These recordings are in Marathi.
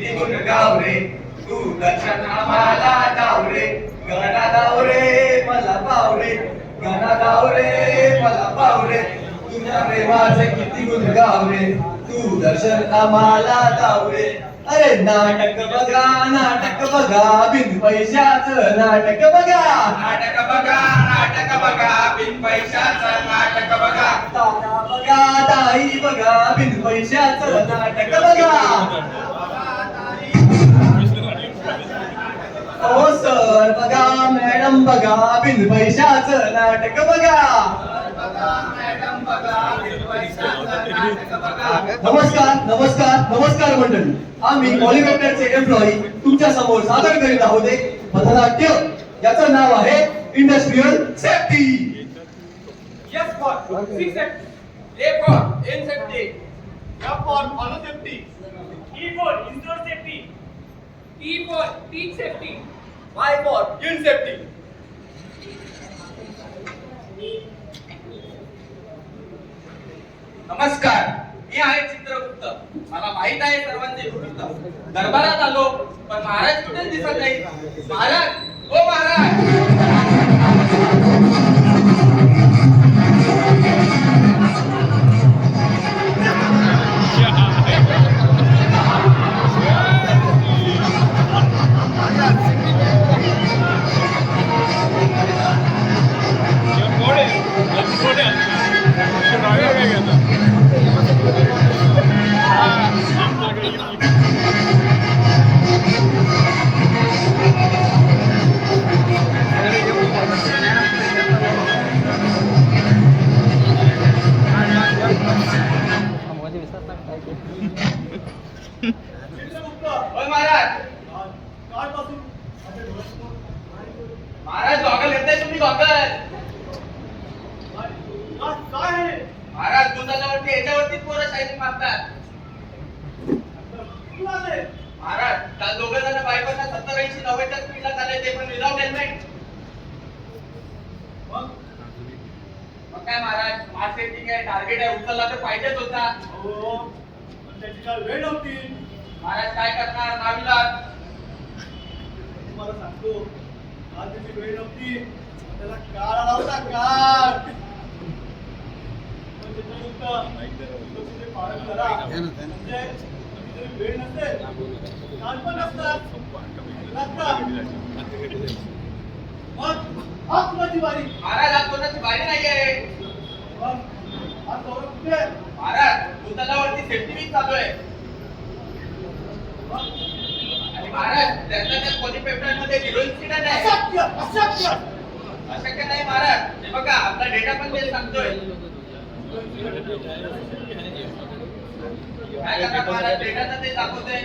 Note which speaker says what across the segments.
Speaker 1: किती गुण गाव रे तू दर्शन आम्हाला दाव रे गणा दाव रे मला पाव रे गणा दाव रे मला पाव रे तुझ्या प्रेमाचे किती गुण गाव रे तू दर्शन आम्हाला दाव रे अरे नाटक बघा बिन पैशाचं नाटक बघा
Speaker 2: बिन पैशाचं नाटक बघा
Speaker 1: दादा बघा दाई बघा बिन पैशाचं नाटक बघा ओ सर बघा मॅडम बघा बिन पैशाचं नाटक बघा नमस्कार मंडळी आम्ही पॉलिमेट्रिकचे एम्प्लॉई तुमच्या समोर सादर करीत आहोत एक पथनाट्य याचं नाव आहे industrial safety
Speaker 2: Yes for sea safety. A for in safety. F for auto safety.
Speaker 3: E for indoor safety.
Speaker 2: T for teach safety. Y for in safety. नमस्कार मी आहे चित्रगुप्त मला माहित आहे सर्वांचे गुप्त दरबारात आलो पण महाराज कुठेच दिसत नाही महाराज ओ महाराज महाराज गॉगल घेतलाय तुम्ही गॉगल महाराज दुधाच्यावरती याच्यावरती पोरं शायनिंग मारतात महाराज काल दोघं जण बायकोंना 70-80 90च्या स्पीडला चालले ते पण विदाउट हेल्मेट मग काय महाराज मार्च सेटिंग आहे टार्गेट आहे उचलला तर पाहिजेच होता
Speaker 3: त्याची काय वेळ नव्हती.
Speaker 2: महाराज काय करणार नाविलाज
Speaker 3: तुम्हाला सांगतो आज त्याची वेळ नव्हती त्याला काळ आला होता काळ पालन करा म्हणजे कधीतरी वेळ नसेल काल पण असतात मग आज कुणाची बारी
Speaker 2: महाराज आज कोणाची बारी नाही आहे
Speaker 3: मग आज गौरव कुठे
Speaker 2: महाराज दुधाच्यावरती सेफ्टी वीक चालू आहे आणि महाराज त्यातल्या त्या पॉलिपेप्टाइड मध्ये झिरो इन्सिडेंट आहे अशक्य नाही महाराज हे बघा आपला डेटा पण ते सांगतोय काय करणार महाराज डेटा ते दाखवतोय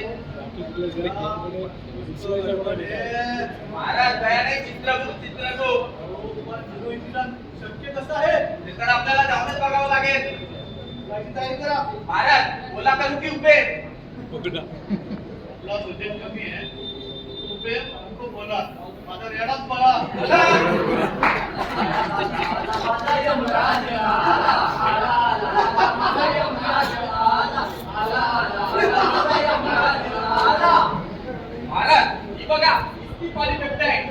Speaker 2: महाराज दया नाही चित्रगुप्त
Speaker 3: शक्य कसं आहे
Speaker 2: ते तर आपल्याला जाऊनच बघावं लागेल
Speaker 3: याची तयारी करा
Speaker 2: महाराज बोला करू की उभे
Speaker 3: तुला वजन कमी आहे उभे हमको बोला माझा रेडाच बोला
Speaker 2: महाराज ही बघा इतकी पॉलिपेप्टाइड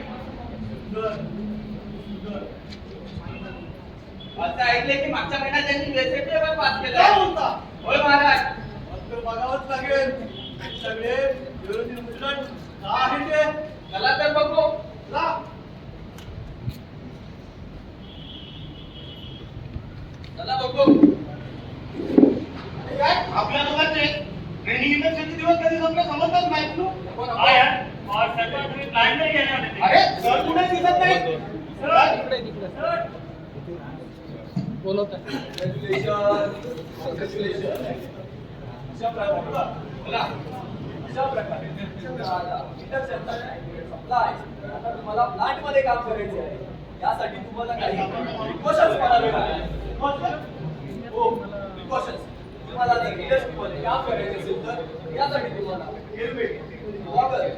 Speaker 2: असं ऐकले की मागच्या महिन्यात त्यांनी वेसेटी पेपर पास केला
Speaker 3: काय बोलता
Speaker 2: होय महाराज
Speaker 3: तर बघावंच लागेल सगळे विरोधी मुद्रण का आहे ते
Speaker 2: चला तर बघू
Speaker 3: ला
Speaker 2: चला बघू
Speaker 3: काय आपल्या दोघांचे ट्रेनिंग इंडस्ट्रीचे दिवस कधी संपले समजतात नाही तुला काय यार और सरकार तुम्ही प्लॅन नाही केला
Speaker 2: अरे सर कुठे दिसत नाही
Speaker 3: सर
Speaker 2: बोलवत बोला
Speaker 1: अशा प्रकारे आता तुम्हाला प्लांट मध्ये काम करायचे आहे यासाठी तुम्हाला काही प्रिकॉशन्स पाळावे लागतील हो प्रिकॉशन्स तुम्हाला जर इंडस्ट्रीमध्ये काम करायचे असेल तर यासाठी तुम्हाला हेल्मेट गॉगल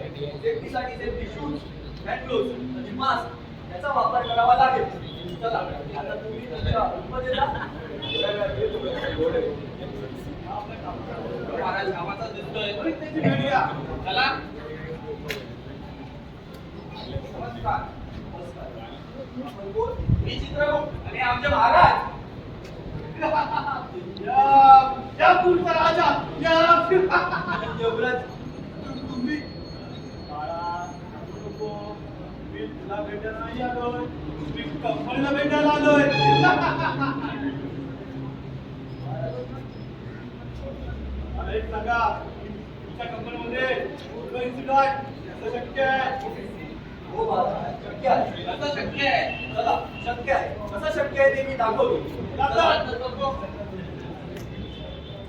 Speaker 1: सेफ्टीसाठी सेफ्टी शूज हँड ग्लोव्ज म्हणजे मास्क याचा वापर करावा लागेल चला आता तुम्ही तुमच्या रूममध्ये जा. थोड्या वेळात येतो.
Speaker 2: महाराज कामाचा दिसतोय.
Speaker 3: त्याची भेट घ्या.
Speaker 2: चला. नमस्कार.
Speaker 1: आपण कोण?
Speaker 2: मी चित्रगुप्त आणि आमचे महाराज.
Speaker 3: या पुढचा राजा या
Speaker 1: देवराज
Speaker 3: तुम्ही बाळा नको मी तुला भेटायला नाही आलोय मी कंपनीला भेटायला आलोय मला एक सांगा तुमच्या कंपनीमध्ये इन्सिडेंट कसं शक्य आहे
Speaker 1: हो महाराज शक्य आहे.
Speaker 2: कसं शक्य आहे?
Speaker 1: चला शक्य आहे. कसं शक्य आहे ते मी दाखवतो.
Speaker 2: चला, आता बघू.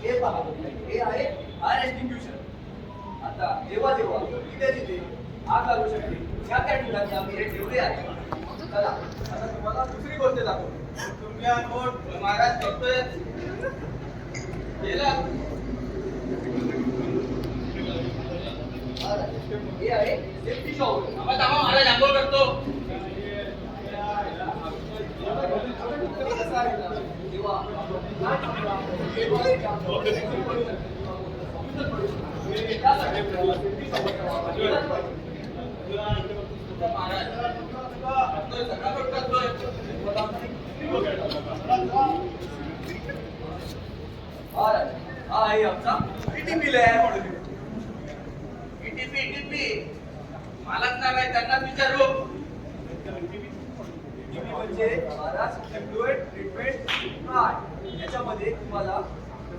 Speaker 1: हे पहा हे आहे फायर एक्सटिंग्विशर. आता जेव्हा जेव्हा तिथे जिथे आग लागू शकते त्या त्या ठिकाणी आम्ही हे ठेवले आहे. चला आता तुम्हाला दुसरी गोष्ट दाखवतो.
Speaker 3: तुमच्या नोट
Speaker 2: महाराज बघतोय. गेला.
Speaker 1: हे आहे सेफ्टी शॉवर.
Speaker 2: आम्हा थांबा, महाराज आंघोळ करतो. महाराज करतोय, सगळं करतोय.
Speaker 1: हा आहे आमचा ईटीपी लॅब.
Speaker 2: ईटीपी मलाच नाव आहे, त्यांनाच विचारू.
Speaker 1: म्हणजे महाराज फ्लुइड ट्रीटमेंट प्लांट. याच्यामध्ये तुम्हाला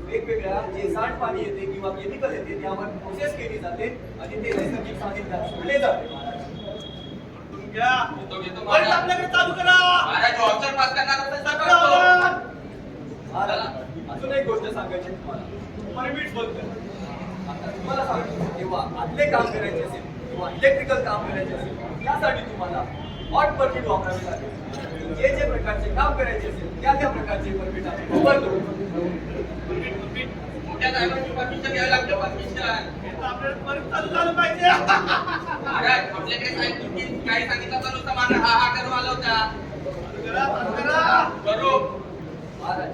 Speaker 1: वेगवेगळ्या जे सांडपाणी येते किंवा केमिकल येते त्यावर प्रोसेस केली जाते आणि ते नैसर्गिक साहित्यात सोडले जाते.
Speaker 3: घ्या
Speaker 2: घेतो
Speaker 3: परत
Speaker 2: महाराज.
Speaker 3: आपल्याकडे चालू करा
Speaker 2: महाराज ऑब्झर्व पास करणार असेल तर करतो.
Speaker 1: महाराज अजून एक गोष्ट सांगायची आहे तुम्हाला. परमिट्स बद्दल. आता तुम्हाला सांगतो जेव्हा आतले काम करायचे असेल किंवा इलेक्ट्रिकल काम करायचे असेल त्यासाठी तुम्हाला हॉट परमिट वापरावे लागेल. जे जे प्रकारचे काम करायचे असेल त्या त्या प्रकारचे परमिट आम्ही वापरतो.
Speaker 2: मोठ्या ड्रायव्हरची परमिशन घ्यावी लागते. परमिशन
Speaker 3: आपल्याला परत चालू झालं पाहिजे
Speaker 2: महाराज आपल्याकडे सांगितलं की काही सांगितलं तर नुसतं मागं हा हा करून आला होता.
Speaker 3: चालू करा
Speaker 2: करू.
Speaker 1: महाराज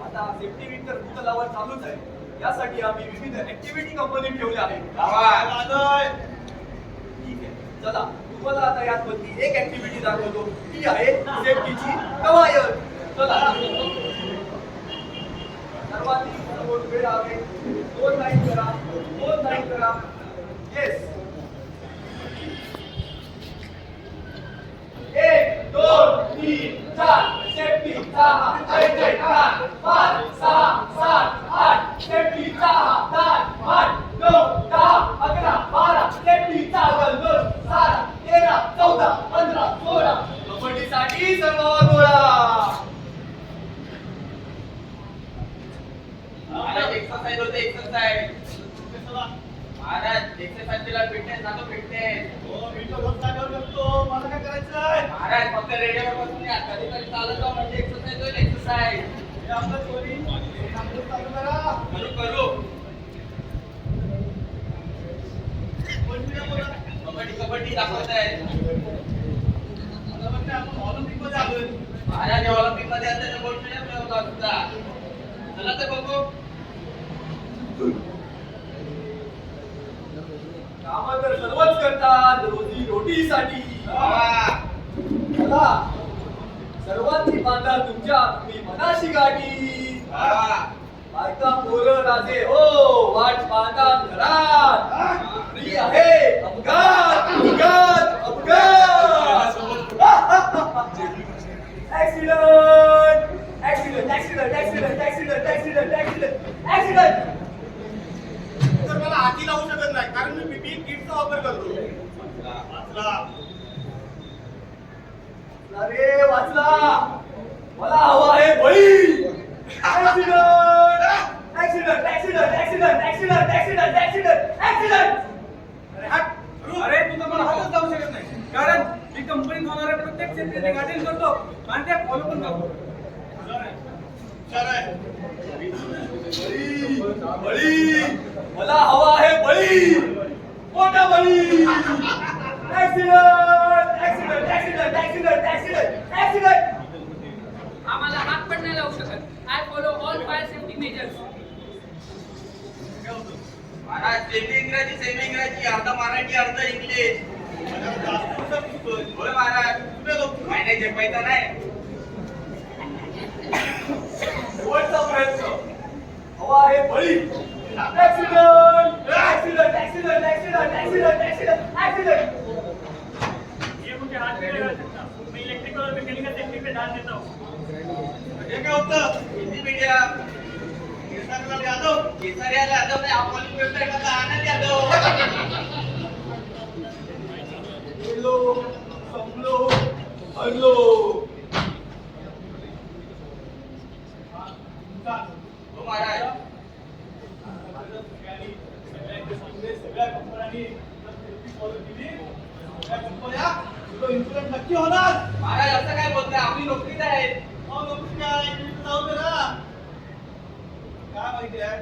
Speaker 1: आता सेफ्टी वीक तर भूतलावर चालूच आहे. यासाठी आम्ही विविध ऍक्टिव्हिटी कंपनी ठेवल्या आहेत.
Speaker 3: आलोय
Speaker 1: ठीक आहे. चला तुम्हाला आता यातली एक ऍक्टिव्हिटी दाखवतो. ती आहे सेफ्टीची कवायत. चला सर्वांनी समोर उभे राहावे. 2 लाईन करा. 2 लाईन करा. येस. 1 2 3 4 सेफ्टी 6 7 8 5 6 7 8 सेफ्टी 6 7 8 9 10 11 12 सेफ्टी 4 2 7 13 14 15 16 कबड्डीसाठी सर्व गोळा.
Speaker 2: महाराज एक्सरसाइज होते एक्सरसाइज.
Speaker 3: चला
Speaker 2: महाराज एक्सरसाइज केला फिटनेस झालो फिटनेस.
Speaker 3: हो मी तो रोज जागेवर बसतो मला काय करायचंय
Speaker 2: महाराज फक्त रेडिओवर बसून या. कधीतरी चालत जाऊ म्हणजे एक्सरसाइज होईल एक्सरसाइज.
Speaker 3: हे आपलं चोरी चालू करा
Speaker 2: करू करू. कबड्डी कबड्डी दाखवत आहे.
Speaker 3: आता म्हणजे आपण ऑलिम्पिक मध्ये आलोय
Speaker 2: महाराज ऑलिम्पिक मध्ये असते तर गोल्ड मेडल मिळवला होता. चला तर बघू.
Speaker 1: काम तर सर्वच करतात रोजी रोटीसाठी. चला सर्वांनी बांधा तुमच्या तुम्ही मनाशी गाठी. बायका पोरं राजे हो वाट बांधा घरात. मी आहे अपघात अपघात अपघात. Accident accident accident accident accident accident accident accident.
Speaker 3: तर मला हाती लावू शकत नाही कारण मी पीपी किटचा वापर करतो वाचला
Speaker 1: अरे वाचला. मला हवा आहे बळी. Accident accident accident accident accident accident accident accident.
Speaker 4: अरे तू तर मला हातच लावू शकत नाही कारण मी कंपनीत होणाऱ्या प्रत्येक सेफ्टीची गाठी करतो आणि त्या फॉलो पण करतो.
Speaker 1: बळी मला हवा आहे बळी. मोठा बळी. Accident accident accident accident accident accident
Speaker 2: Marathi अर्ध इंग्लिश.
Speaker 3: जास्त हुशार दिसतोय.
Speaker 2: होय महाराज.
Speaker 3: कुठे बघतो?
Speaker 2: काय नाही झेपायचं नाही.
Speaker 1: शेवटचा प्रयत्न हवा आहे बळी accident accident accident accident accident accident accident
Speaker 3: ये मुझे हाथ में लगा सकता. मैं इलेक्ट्रिकल और मैकेनिकल टेक्निक पे ध्यान देता हूँ.
Speaker 2: हे काय होतं? हिंदी मीडियम.
Speaker 3: केसरलाल यादव.
Speaker 2: केसरिया यादव नाही, आपण बोलतोय का आनंद यादव.
Speaker 1: हेलो समलो हरलो
Speaker 2: हो महाराज.
Speaker 3: सगळ्या कंपन्यांनी फॉलो केली. सगळ्या कंपन्या तुला इन्शुरन्स नक्की होणार.
Speaker 2: महाराज असं काय बोलताय? आपली नोकरीच आहे.
Speaker 3: मग नोकरी काय इकडे जाऊ दे ना. काय माहिती आहे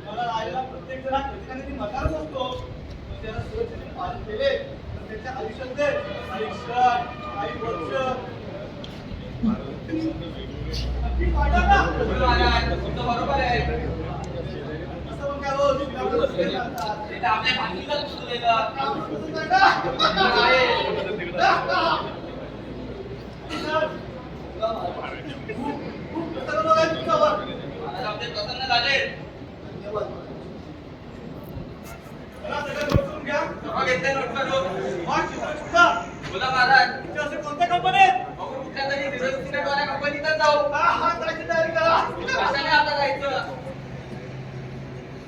Speaker 3: मला राहायला प्रत्येक जण कधी ना कधी मकारच असतो. पण त्याला सुरक्षित पालन केले तर त्याच्या आयुष्यातले काही क्षण काही वर्ष नक्की वाढणार ना.
Speaker 2: होय महाराज, तुमचं बरोबर आहे.
Speaker 3: असं मग काय रोज आपल्याला दुसरे सांगतात.
Speaker 2: ते तर आपल्या भाषेलाच सुचलेलं.
Speaker 3: आपण कसं सांगणार? खूप प्रसन्न आहे तुमच्यावर.
Speaker 2: महाराज आमचे प्रसन्न झाले.
Speaker 3: चला सगळं नोट करून घ्या.
Speaker 2: सर्व घेतले नोट करून.
Speaker 3: मग चित्रकूटचा
Speaker 2: बोला महाराज.
Speaker 3: तुमच्या असे कोणत्या कंपनी आहेत?
Speaker 2: बघू कुठल्या तरी सिमेंटवाल्या कंपनीतच जाऊ.
Speaker 3: हा जायची तयारी करा.
Speaker 2: कशाने आता जायचं?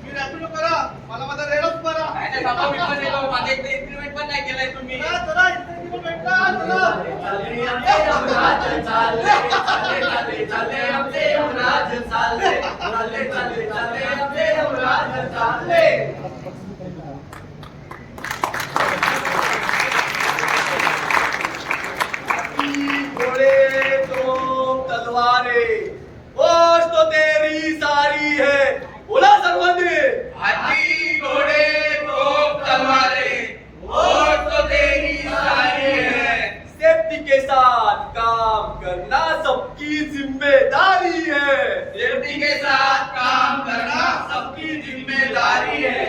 Speaker 3: मी रॅपिडो करा. मला माझा रेडच करा.
Speaker 2: काय नाही बाबा, मी पण येतो. माझे एकदा इन्क्रीमेंट पण नाही केलाय तुम्ही.
Speaker 3: चला चला इथे किती भेटला चला.
Speaker 1: चाले चाले चाले चाले आमचे यमराज चाले चाले चाले चाले आमचे यमराज चाले घोड़े तो तलवारें होश तो तेरी सारी है बोला सर्वांनी
Speaker 2: हाथी घोड़े तोप तलवारें और तो तेरी सारी है.
Speaker 1: सेफ्टी के साथ काम करना सबकी जिम्मेदारी है
Speaker 2: सेफ्टी के साथ काम करना सबकी जिम्मेदारी है.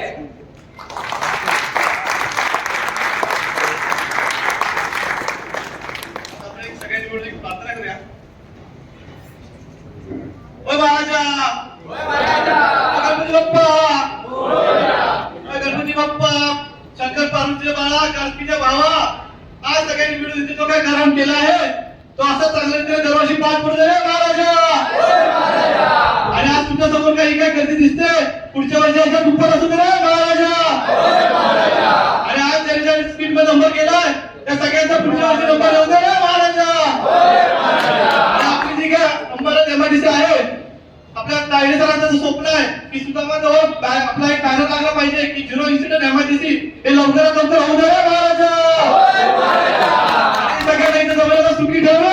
Speaker 3: आपण एक सगळ्यांनी मिळून एक प्रार्थना करूया. ओ महाराजा
Speaker 2: होय महाराजा.
Speaker 3: गणपती बाप्पा ओ गणपती बाप्पा शंकर पार्वतीच्या बाळा कार्तिकीच्या भावा आज सगळ्यांनी मिळून इथे जो काय कराम केला आहे तो असा चांगल्या रीतीने दरवर्षी पार पडू दे रे महाराजा. आणि आज तुमच्या समोर काही काय गर्दी दिसते पुढच्या वर्षी अशा दुप्पट असू दे रे महाराजा. आणि आज ज्यांच्या स्क्रीन मध्ये नंबर केलाय त्या सगळ्यांचा पुढच्या वर्षी नंबर येऊ दे रे महाराजा. आणि आपली जी काय अंबरनाथ एमआयडीसी आहे आपल्या तायडे सरांचं स्वप्न आहे की सुद्धा आपला एक बॅनर लागला पाहिजे की 0 इन्सिडेंट एमआयडीसी हे लवकरात लवकर होऊ दे रे महाराजा. आणि सगळ्यांना इथे जमलेलं सुखी ठेव रे